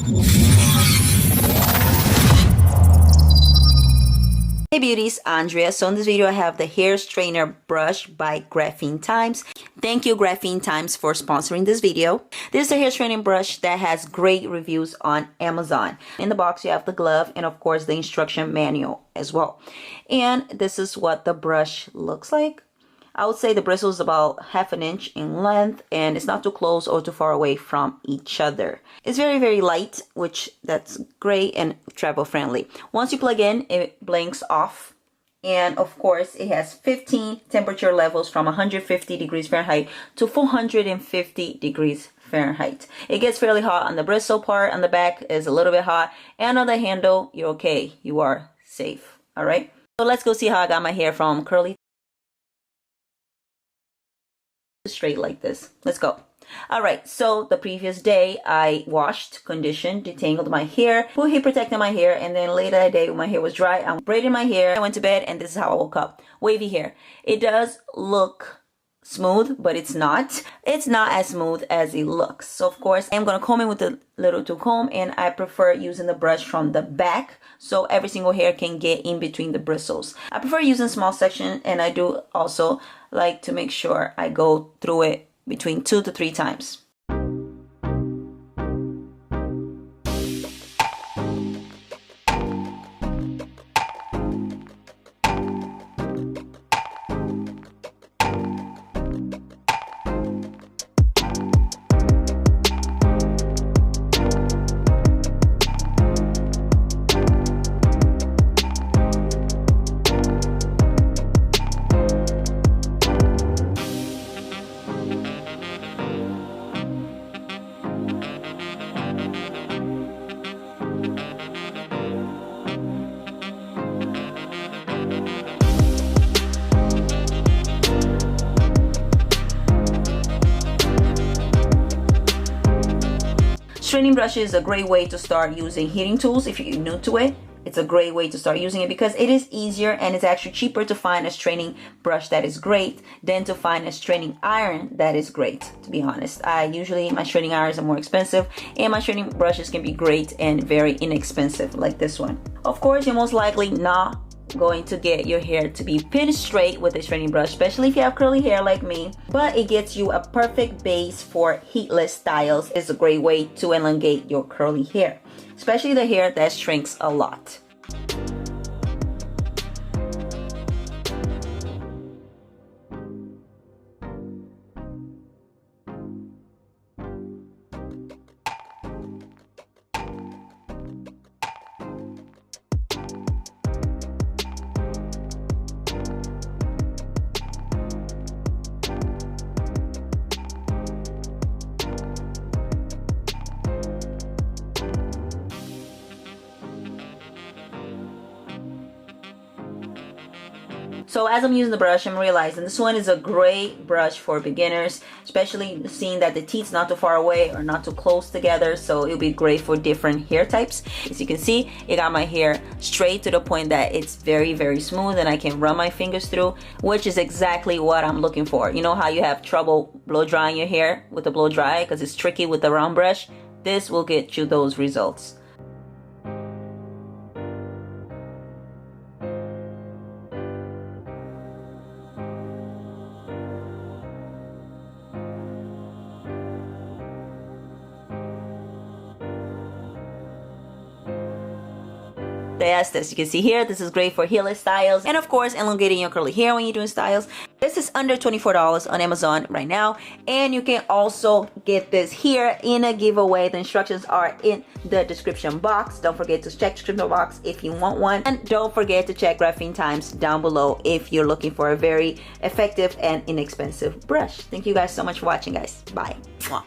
Hey beauties, Andrea. So in this video I have the hair straightener brush by Graphene Times. Thank you Graphene Times for sponsoring this video. This is a hair straightening brush that has great reviews on Amazon. In the box you have the glove and of course the instruction manual as well. And this is what the brush looks like. I would say the bristle is about 1/2 inch in length and it's not too close or too far away from each other. It's very light, which that's great and travel friendly. Once you plug in, it blinks off. And of course, it has 15 temperature levels from 150 degrees Fahrenheit to 450 degrees Fahrenheit. It gets fairly hot on the bristle part. On the back is a little bit hot. And on the handle, you're okay. You are safe. All right. So let's go see how I got my hair from curly straight like this. Let's go. All right, so the previous day I washed, conditioned, detangled my hair, put heat protectant in my hair, and then later that day when my hair was dry, I braided my hair. I went to bed and this is how I woke up. Wavy hair. It does look smooth, but it's not. It's not as smooth as it looks. So of course I'm gonna comb it with a little tool comb, and I prefer using the brush from the back so every single hair can get in between the bristles. I prefer using small section, and I do also like to make sure I go through it between 2 to 3 times. Straightening brush is a great way to start using heating tools if you're new to it. It's a great way to start using it because it is easier and it's actually cheaper to find a straightening brush that is great than to find a straightening iron that is great, to be honest. My straightening irons are more expensive and my straightening brushes can be great and very inexpensive like this one. Of course, you're most likely not going to get your hair to be pin straight with a straightening brush, especially if you have curly hair like me, but it gets you a perfect base for heatless styles. It's a great way to elongate your curly hair, especially the hair that shrinks a lot. So as I'm using the brush, I'm realizing this one is a great brush for beginners, especially seeing that the teeth's not too far away or not too close together. So it'll be great for different hair types. As you can see, it got my hair straight to the point that it's very smooth and I can run my fingers through, which is exactly what I'm looking for. You know how you have trouble blow drying your hair with the blow dry because it's tricky with the round brush? This will get you those results. Yes, as you can see here, this is great for heatless styles and of course elongating your curly hair when you're doing styles. This is under $24 on Amazon right now, and you can also get this here in a giveaway. The instructions are in the description box. Don't forget to check the description box if you want one, and don't forget to check Graphene Times down below if you're looking for a very effective and inexpensive brush. Thank you guys so much for watching, guys. Bye. Mwah.